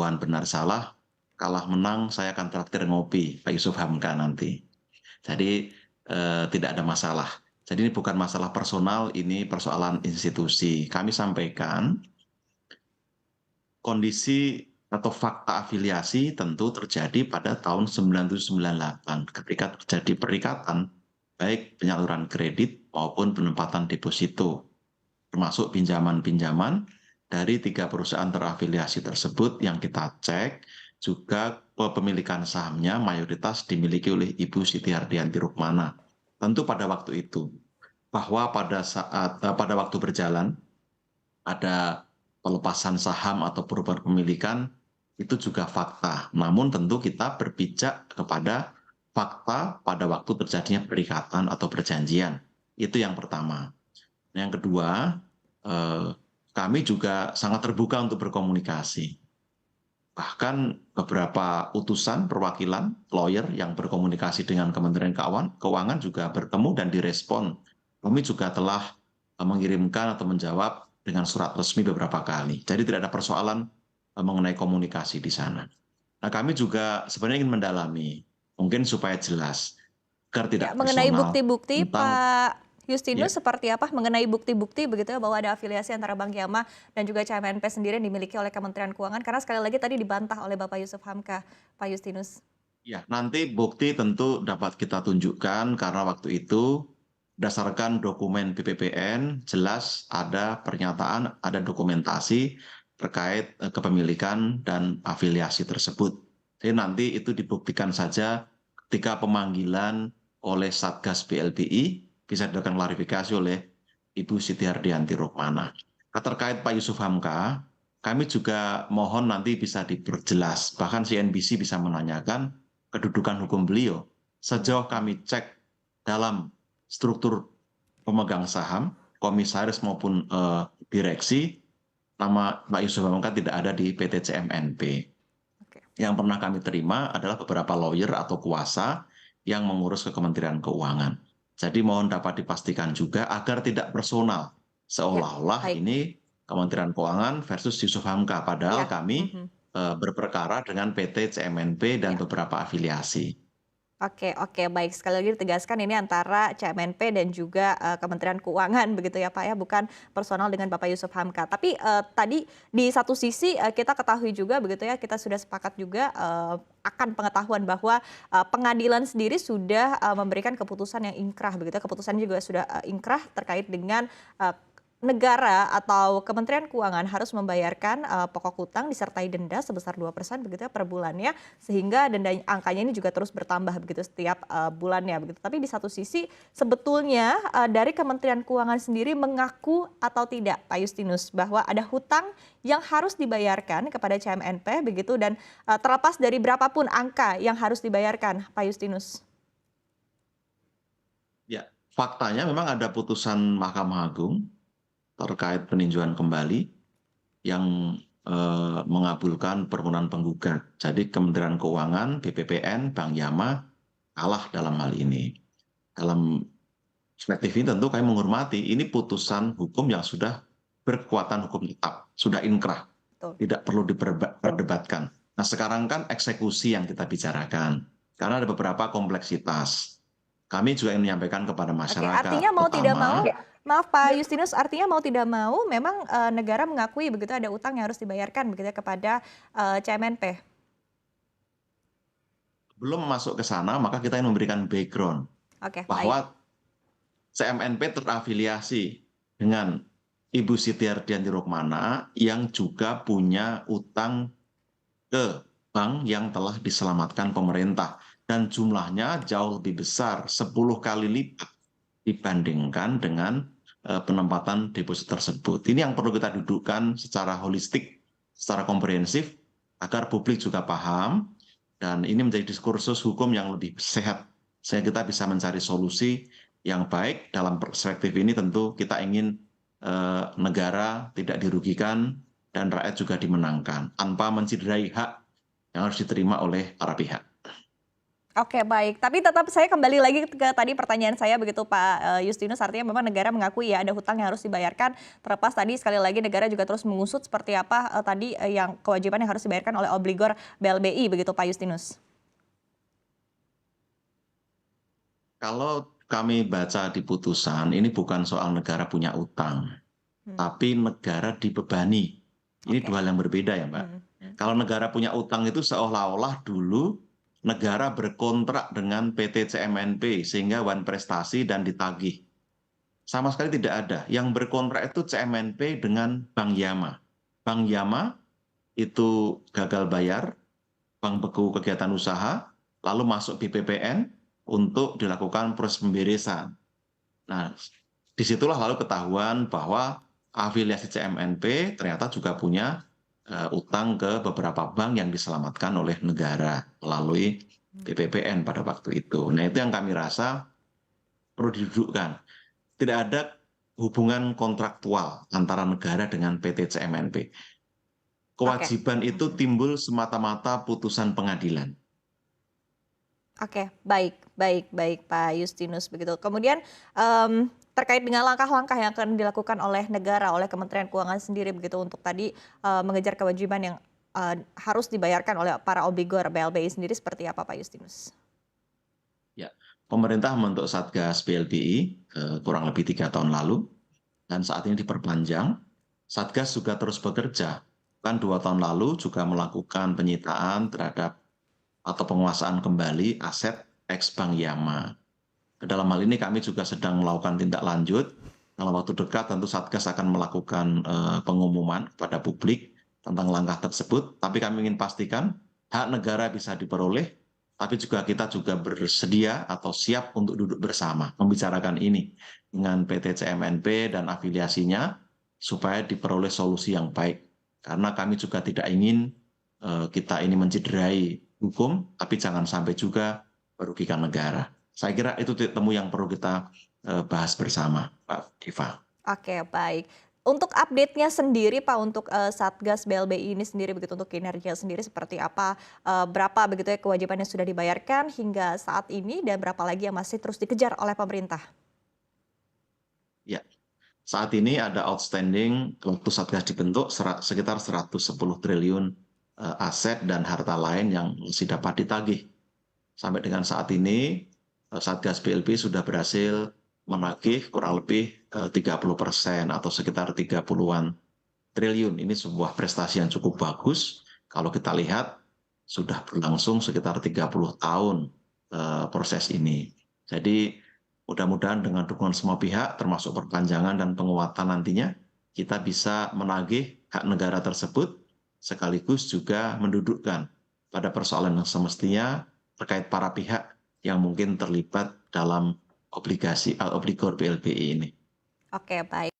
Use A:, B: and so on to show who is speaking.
A: tuduhan benar salah, kalah menang saya akan traktir ngopi Pak Yusuf Hamka nanti. Jadi tidak ada masalah. Jadi ini bukan masalah personal, ini persoalan institusi. Kami sampaikan kondisi atau fakta afiliasi tentu terjadi pada tahun 9798 ketika terjadi perikatan baik penyaluran kredit maupun penempatan deposito, termasuk pinjaman-pinjaman dari 3 perusahaan terafiliasi tersebut yang kita cek juga kepemilikan sahamnya mayoritas dimiliki oleh Ibu Siti Hardianti Rukmana. Tentu pada waktu itu, bahwa pada waktu berjalan ada pelepasan saham atau perubahan kepemilikan itu juga fakta. Namun tentu kita berpijak kepada fakta pada waktu terjadinya perikatan atau perjanjian. Itu yang pertama. Yang kedua, kami juga sangat terbuka untuk berkomunikasi. Bahkan beberapa utusan perwakilan lawyer yang berkomunikasi dengan Kementerian Keuangan juga bertemu dan direspon. Kami juga telah mengirimkan atau menjawab dengan surat resmi beberapa kali. Jadi tidak ada persoalan mengenai komunikasi di sana. Nah, kami juga sebenarnya ingin mendalami, mungkin supaya jelas, agar
B: Ya,
A: tidak
B: mengenai
A: personal
B: bukti-bukti
A: tentang
B: Pak
A: ya.
B: Justinus seperti apa? Mengenai bukti-bukti begitu ya bahwa ada afiliasi antara Bank Yama dan juga CMNP sendiri yang dimiliki oleh Kementerian Keuangan karena sekali lagi tadi dibantah oleh Bapak Yusuf Hamka, Pak Justinus.
A: Ya, nanti bukti tentu dapat kita tunjukkan karena waktu itu berdasarkan dokumen BPPN jelas ada pernyataan, ada dokumentasi terkait kepemilikan dan afiliasi tersebut. Jadi nanti itu dibuktikan saja ketika pemanggilan oleh Satgas BLBI bisa dilakukan klarifikasi oleh Ibu Siti Hardianti Rukmana. Terkait Pak Yusuf Hamka, kami juga mohon nanti bisa diperjelas, bahkan CNBC bisa menanyakan kedudukan hukum beliau. Sejauh kami cek dalam struktur pemegang saham, komisaris maupun direksi, nama Pak Yusuf Hamka tidak ada di PT CMNP.
B: Oke.
A: Yang pernah kami terima adalah beberapa lawyer atau kuasa yang mengurus ke Kementerian Keuangan. Jadi mohon dapat dipastikan juga agar tidak personal,
B: Ya,
A: seolah-olah
B: baik.
A: ini Kementerian Keuangan versus Yusuf Hamka, padahal
B: Ya.
A: kami berperkara dengan PT CMNP dan
B: Ya.
A: beberapa afiliasi.
B: Oke, oke, baik. Sekali lagi ditegaskan ini antara CMNP dan juga Kementerian Keuangan begitu ya Pak ya, bukan personal dengan Bapak Yusuf Hamka. Tapi tadi di satu sisi kita ketahui juga begitu ya, kita sudah sepakat juga akan pengetahuan bahwa pengadilan sendiri sudah memberikan keputusan yang ingkrah begitu ya. Keputusan juga sudah ingkrah terkait dengan negara atau Kementerian Keuangan harus membayarkan pokok hutang disertai denda sebesar 2% begitu ya per bulannya, sehingga denda angkanya ini juga terus bertambah begitu setiap bulannya begitu. Tapi di satu sisi sebetulnya dari Kementerian Keuangan sendiri mengaku atau tidak Pak Justinus bahwa ada hutang yang harus dibayarkan kepada CMNP begitu dan terlepas dari berapapun angka yang harus dibayarkan Pak Justinus.
A: Ya, faktanya memang ada putusan Mahkamah Agung terkait peninjauan kembali yang mengabulkan permohonan penggugat. Jadi Kementerian Keuangan, BPPN, Bank Yama kalah dalam hal ini. Dalam perspektif ini tentu kami menghormati ini putusan hukum yang sudah berkekuatan hukum tetap, sudah inkrah,
B: Betul.
A: tidak perlu diperdebatkan. Nah sekarang kan eksekusi yang kita bicarakan, karena ada beberapa kompleksitas. Kami juga ingin menyampaikan kepada
B: Oke, artinya
A: masyarakat,
B: mau tidak mau,
A: pertama,
B: maaf Pak Justinus, artinya mau tidak mau memang negara mengakui begitu ada utang yang harus dibayarkan begitu ya kepada CMNP.
A: belum masuk ke sana, maka kita ingin memberikan background
B: Oke, baik.
A: bahwa CMNP terafiliasi dengan Ibu Siti Hardianti Rukmana yang juga punya utang ke bank yang telah diselamatkan pemerintah dan jumlahnya jauh lebih besar 10 kali lipat dibandingkan dengan penempatan deposito tersebut. Ini yang perlu kita dudukkan secara holistik, secara komprehensif agar publik juga paham dan ini menjadi diskursus hukum yang lebih sehat sehingga kita bisa mencari solusi yang baik. Dalam perspektif ini tentu kita ingin negara tidak dirugikan dan rakyat juga dimenangkan tanpa mencederai hak yang harus diterima oleh para pihak.
B: Oke, baik. Tapi tetap saya kembali lagi ke tadi pertanyaan saya begitu Pak, Justinus, artinya memang negara mengakui ya ada hutang yang harus dibayarkan, terlepas tadi sekali lagi negara juga terus mengusut seperti apa, tadi, yang kewajiban yang harus dibayarkan oleh obligor BLBI begitu Pak Justinus?
A: Kalau kami baca di putusan, ini bukan soal negara punya utang,
B: Hmm,
A: tapi negara dibebani. Ini
B: oke.
A: dua hal yang berbeda ya, Mbak.
B: Mhm, mhm.
A: Kalau negara punya utang itu seolah-olah dulu negara berkontrak dengan PT CMNP sehingga wan prestasi dan ditagih. Sama sekali tidak ada. Yang berkontrak itu CMNP dengan Bank Yama. Bank Yama itu gagal bayar, bank beku kegiatan usaha, lalu masuk BPPN untuk dilakukan proses pemberesan. Nah, disitulah lalu ketahuan bahwa afiliasi CMNP ternyata juga punya utang ke beberapa bank yang diselamatkan oleh negara melalui BPPN pada waktu itu. Nah, itu yang kami rasa perlu didudukkan. Tidak ada hubungan kontraktual antara negara dengan PT CMNP.
B: Oke.
A: Kewajiban itu
B: Mhm.
A: timbul semata-mata putusan pengadilan.
B: Oke, baik baik baik Pak Justinus begitu. Kemudian, terkait dengan langkah-langkah yang akan dilakukan oleh negara, oleh Kementerian Keuangan sendiri begitu untuk tadi, mengejar kewajiban yang, harus dibayarkan oleh para obligor BLBI sendiri seperti apa Pak Justinus?
A: Ya, pemerintah membentuk Satgas BLBI kurang lebih 3 tahun lalu, dan saat ini diperpanjang. Satgas juga terus bekerja. Kan 2 tahun lalu juga melakukan penyitaan terhadap atau penguasaan kembali aset ex Bank Yama. Dalam hal ini kami juga sedang melakukan tindak lanjut. Dalam waktu dekat tentu Satgas akan melakukan pengumuman kepada publik tentang langkah tersebut. Tapi kami ingin pastikan hak negara bisa diperoleh, tapi juga kita juga bersedia atau siap untuk duduk bersama membicarakan ini dengan PT CMNP dan afiliasinya supaya diperoleh solusi yang baik. Karena kami juga tidak ingin kita ini mencederai hukum, tapi jangan sampai juga merugikan negara. Saya kira itu titik temu yang perlu kita bahas bersama, Pak Diva.
B: Oke, baik. Untuk update-nya sendiri Pak, untuk, Satgas BLBI ini sendiri begitu, untuk kinerja sendiri seperti apa? Berapa begitu ya kewajiban yang sudah dibayarkan hingga saat ini dan berapa lagi yang masih terus dikejar oleh pemerintah?
A: Ya, saat ini ada outstanding waktu Satgas dibentuk sekitar 110 triliun aset dan harta lain yang masih dapat ditagih. Sampai dengan saat ini Satgas BLB sudah berhasil menagih kurang lebih 30% atau sekitar 30-an triliun. Ini sebuah prestasi yang cukup bagus. Kalau kita lihat sudah berlangsung sekitar 30 tahun proses ini. Jadi mudah-mudahan dengan dukungan semua pihak termasuk perpanjangan dan penguatan nantinya kita bisa menagih hak negara tersebut sekaligus juga mendudukkan pada persoalan yang semestinya terkait para pihak yang mungkin terlibat dalam obligor BLBI ini.
B: Oke, baik.